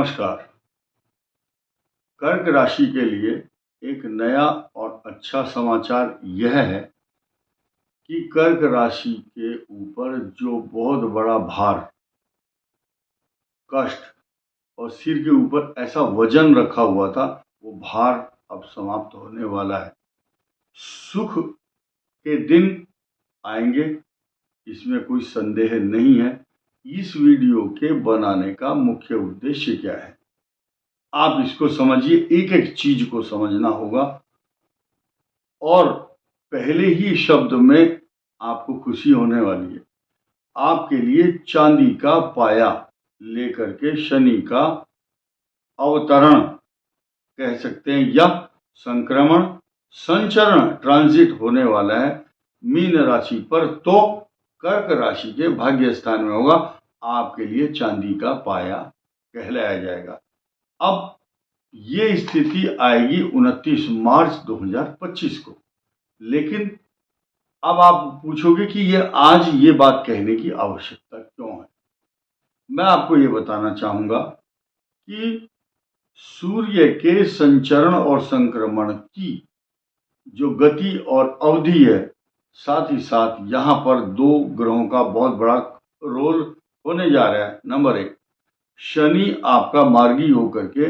नमस्कार। कर्क राशि के लिए एक नया और अच्छा समाचार यह है कि कर्क राशि के ऊपर जो बहुत बड़ा भार, कष्ट और सिर के ऊपर ऐसा वजन रखा हुआ था, वो भार अब समाप्त होने वाला है। सुख के दिन आएंगे, इसमें कोई संदेह नहीं है। इस वीडियो के बनाने का मुख्य उद्देश्य क्या है, आप इसको समझिए। एक एक चीज को समझना होगा और पहले ही शब्द में आपको खुशी होने वाली है। आपके लिए चांदी का पाया लेकर के शनि का अवतरण कह सकते हैं या संक्रमण, संचरण, ट्रांजिट होने वाला है मीन राशि पर, तो कर्क राशि के भाग्य स्थान में होगा। आपके लिए चांदी का पाया कहलाया जाएगा। अब ये स्थिति आएगी 29 मार्च 2025 को। लेकिन अब आप पूछोगे कि ये बात कहने की आवश्यकता क्यों है। मैं आपको ये बताना चाहूंगा कि सूर्य के संचरण और संक्रमण की जो गति और अवधि है, साथ ही साथ यहाँ पर दो ग्रहों का बहुत बड़ा रोल होने जा रहा है। नंबर एक, शनि आपका मार्गी होकर के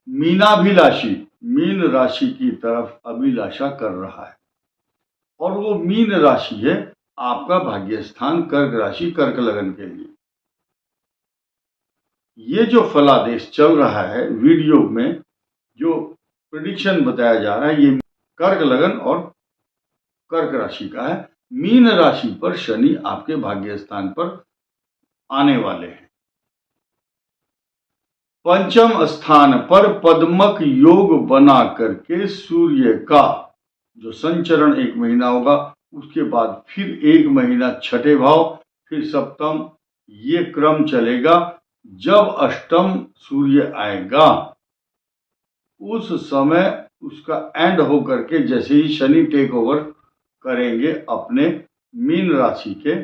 मीनाभिलाषी मीन राशि की तरफ अभिलाषा कर रहा है, और वो मीन राशि है आपका भाग्य स्थान कर्क राशि, कर्क लगन के लिए। ये जो फलादेश चल रहा है, वीडियो में जो प्रेडिक्शन बताया जा रहा है, ये कर्क लगन और कर्क राशि का है। मीन राशि पर शनि आपके भाग्य स्थान पर आने वाले हैं। पंचम स्थान पर पद्मक योग बना करके सूर्य का जो संचरण 1 महीना होगा, उसके बाद फिर 1 महीना छठे भाव, फिर सप्तम, ये क्रम चलेगा। जब अष्टम सूर्य आएगा, उस समय उसका एंड होकर के जैसे ही शनि टेक ओवर करेंगे अपने मीन राशि के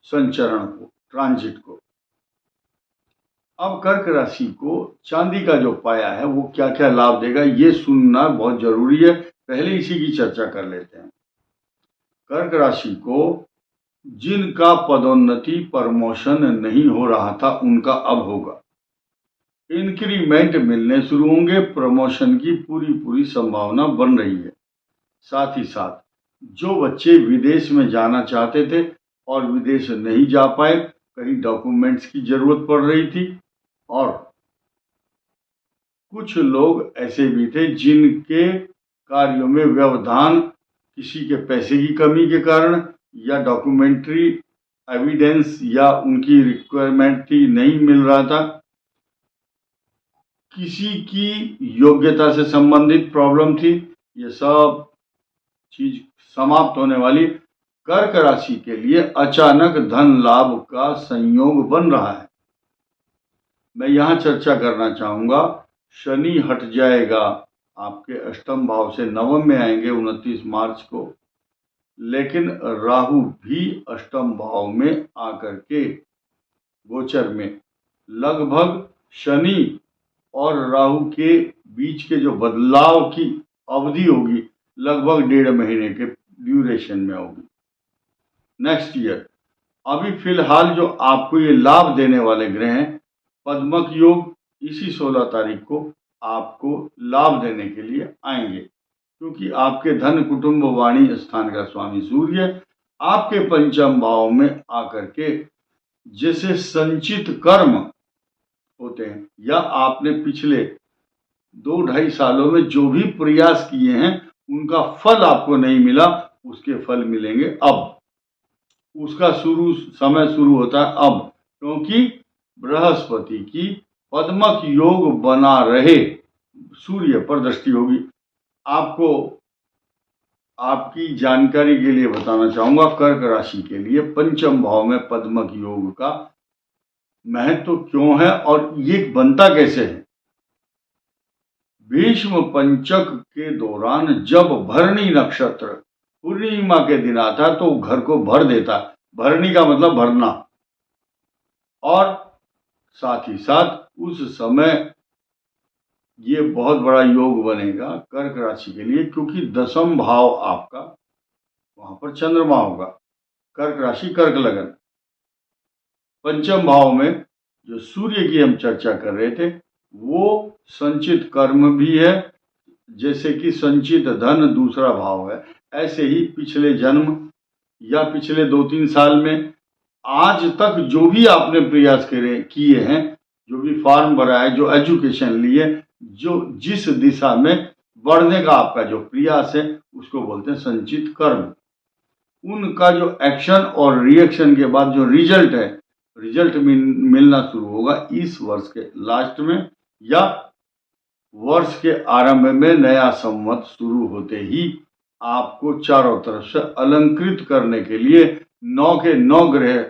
संचरण को, ट्रांजिट को। अब कर्क राशि को चांदी का जो पाया है वो क्या क्या लाभ देगा, ये सुनना बहुत जरूरी है। पहले इसी की चर्चा कर लेते हैं। कर्क राशि को जिनका पदोन्नति, प्रमोशन नहीं हो रहा था, उनका अब होगा। इंक्रीमेंट मिलने शुरू होंगे, प्रमोशन की पूरी संभावना बन रही है। साथ ही साथ जो बच्चे विदेश में जाना चाहते थे और विदेश नहीं जा पाए, कहीं डॉक्यूमेंट्स की जरूरत पड़ रही थी, और कुछ लोग ऐसे भी थे जिनके कार्यों में व्यवधान किसी के पैसे की कमी के कारण या डॉक्यूमेंट्री एविडेंस या उनकी रिक्वायरमेंट थी, नहीं मिल रहा था, किसी की योग्यता से संबंधित प्रॉब्लम थी, ये सब चीज समाप्त होने वाली। कर्क राशि के लिए अचानक धन लाभ का संयोग बन रहा है। मैं यहां चर्चा करना चाहूंगा, शनि हट जाएगा आपके अष्टम भाव से नवम में आएंगे 29 मार्च को, लेकिन राहु भी अष्टम भाव में आकर के गोचर में, लगभग शनि और राहु के बीच के जो बदलाव की अवधि होगी, लगभग 1.5 महीने के ड्यूरेशन में होगी, नेक्स्ट ईयर। अभी फिलहाल जो आपको ये लाभ देने वाले ग्रह हैं, पद्मक योग इसी 16 तारीख को आपको लाभ देने के लिए आएंगे, क्योंकि आपके धन, कुटुंब, वाणी स्थान का स्वामी सूर्य आपके पंचम भाव में आकर के जैसे संचित कर्म होते हैं, या आपने पिछले 2-2.5 सालों में जो भी प्रयास किए हैं उनका फल आपको नहीं मिला, उसके फल मिलेंगे अब। उसका समय शुरू होता है अब, क्योंकि बृहस्पति की पद्मक योग बना रहे सूर्य पर दृष्टि होगी। आपको आपकी जानकारी के लिए बताना चाहूंगा, कर्क राशि के लिए पंचम भाव में पद्मक योग का महत्व क्यों है और ये बनता कैसे है। भीष्म पंचक के दौरान जब भरणी नक्षत्र पूर्णिमा के दिन आता तो घर को भर देता। भरणी का मतलब भरना, और साथ ही साथ उस समय ये बहुत बड़ा योग बनेगा कर्क राशि के लिए, क्योंकि 10वां भाव आपका वहां पर चंद्रमा होगा। कर्क राशि, कर्क लगन। 5वें भाव में जो सूर्य की हम चर्चा कर रहे थे, वो संचित कर्म भी है, जैसे कि संचित धन दूसरा भाव है। ऐसे ही पिछले जन्म या पिछले 2-3 साल में आज तक जो भी आपने प्रयास किए हैं, जो भी फॉर्म भरा है, जो एजुकेशन लिए, जो जिस दिशा में बढ़ने का आपका जो प्रयास है, उसको बोलते हैं संचित कर्म। उनका जो एक्शन और रिएक्शन के बाद जो रिजल्ट है, रिजल्ट मिलना शुरू होगा इस वर्ष के लास्ट में या वर्ष के आरंभ में। नया संवत शुरू होते ही आपको चारों तरफ से अलंकृत करने के लिए 9 के 9 ग्रह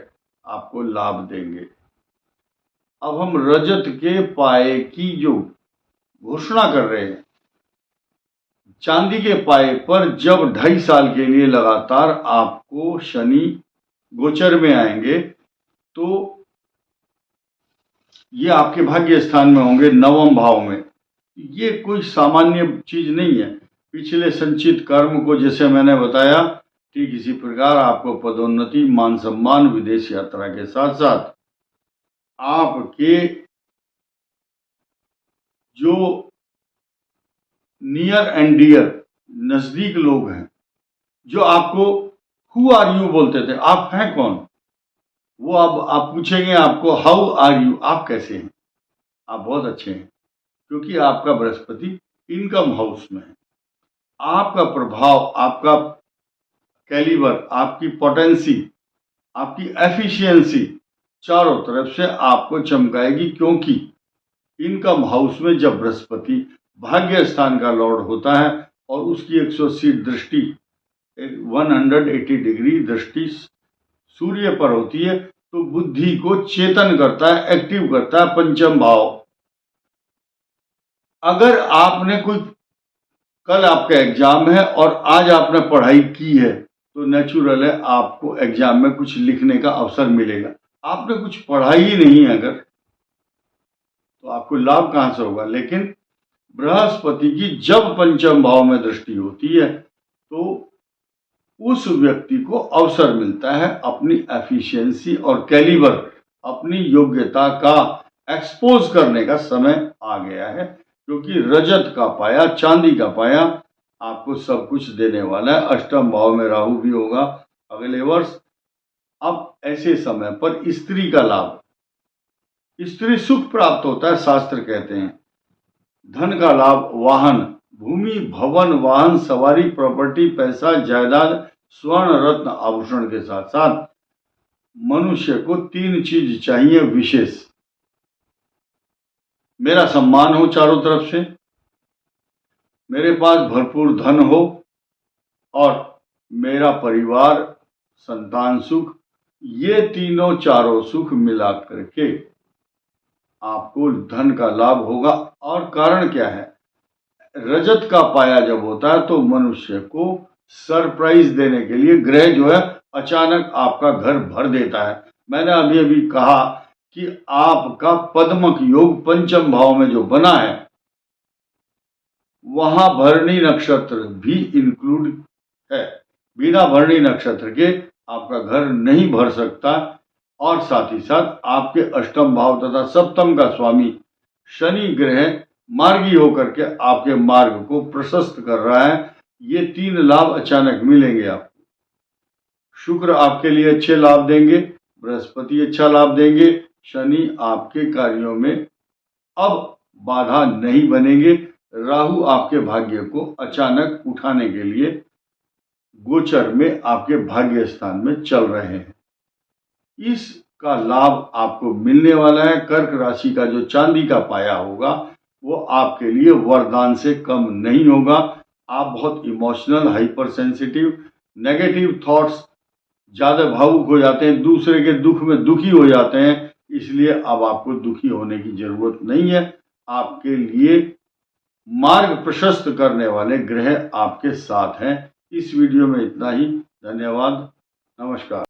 आपको लाभ देंगे। अब हम रजत के पाए की जो घोषणा कर रहे हैं, चांदी के पाए पर जब 2.5 साल के लिए लगातार आपको शनि गोचर में आएंगे, तो ये आपके भाग्य स्थान में होंगे, 9वें भाव में। ये कोई सामान्य चीज नहीं है। पिछले संचित कर्म को जैसे मैंने बताया, ठीक इसी प्रकार आपको पदोन्नति, मान सम्मान, विदेश यात्रा के साथ साथ आपके जो नियर एंड डियर नजदीक लोग हैं, जो आपको हु आर यू बोलते थे, आप हैं कौन, वो अब आप पूछेंगे आपको हाउ आर यू, आप कैसे हैं, आप बहुत अच्छे हैं, क्योंकि आपका बृहस्पति इनकम हाउस में है। आपका प्रभाव, आपका कैलिबर, आपकी पोटेंसी, आपकी एफिशिएंसी चारों तरफ से आपको चमकाएगी, क्योंकि इनकम हाउस में जब बृहस्पति भाग्य स्थान का लॉर्ड होता है और उसकी 180 दृष्टि, 180 डिग्री दृष्टि सूर्य पर होती है, तो बुद्धि को चेतन करता है, एक्टिव करता है 5वां भाव। अगर आपने कोई, कल आपका एग्जाम है और आज आपने पढ़ाई की है, तो नेचुरल है आपको एग्जाम में कुछ लिखने का अवसर मिलेगा। आपने कुछ पढ़ा ही नहीं अगर, तो आपको लाभ कहां से होगा। लेकिन बृहस्पति की जब 5वें भाव में दृष्टि होती है, तो उस व्यक्ति को अवसर मिलता है अपनी एफिशिएंसी और कैलिबर, अपनी योग्यता का एक्सपोज करने का समय आ गया है, क्योंकि रजत का पाया, चांदी का पाया आपको सब कुछ देने वाला है। 8वें भाव में राहु भी होगा अगले वर्ष। अब ऐसे समय पर स्त्री का लाभ, स्त्री सुख प्राप्त होता है, शास्त्र कहते हैं। धन का लाभ, वाहन, भूमि, भवन, वाहन, सवारी, प्रॉपर्टी, पैसा, जायदाद, स्वर्ण, रत्न, आभूषण के साथ साथ मनुष्य को 3 चीज चाहिए विशेष। मेरा सम्मान हो चारों तरफ से, मेरे पास भरपूर धन हो, और मेरा परिवार, संतान सुख। ये तीनों चारों सुख मिला करके आपको धन का लाभ होगा। और कारण क्या है, रजत का पाया जब होता है तो मनुष्य को सरप्राइज देने के लिए ग्रह जो है अचानक आपका घर भर देता है। मैंने अभी अभी कहा कि आपका पद्मक योग 5वें भाव में जो बना है, वहां भरणी नक्षत्र भी इंक्लूड है। बिना भरणी नक्षत्र के आपका घर नहीं भर सकता। और साथ ही साथ आपके 8वें भाव तथा 7वें का स्वामी शनि ग्रह मार्गी होकर के आपके मार्ग को प्रशस्त कर रहा है। ये 3 लाभ अचानक मिलेंगे आपको। शुक्र आपके लिए अच्छे लाभ देंगे, बृहस्पति अच्छा लाभ देंगे, शनि आपके कार्यों में अब बाधा नहीं बनेंगे। राहु आपके भाग्य को अचानक उठाने के लिए गोचर में आपके भाग्य स्थान में चल रहे हैं। इसका लाभ आपको मिलने वाला है। कर्क राशि का जो चांदी का पाया होगा, वो आपके लिए वरदान से कम नहीं होगा। आप बहुत emotional, hyper sensitive, negative thoughts, ज्यादा भावुक हो जाते हैं, दूसरे के दुख में दुखी हो जाते हैं। इसलिए अब आपको दुखी होने की जरूरत नहीं है। आपके लिए मार्ग प्रशस्त करने वाले ग्रह आपके साथ हैं। इस वीडियो में इतना ही। धन्यवाद। नमस्कार।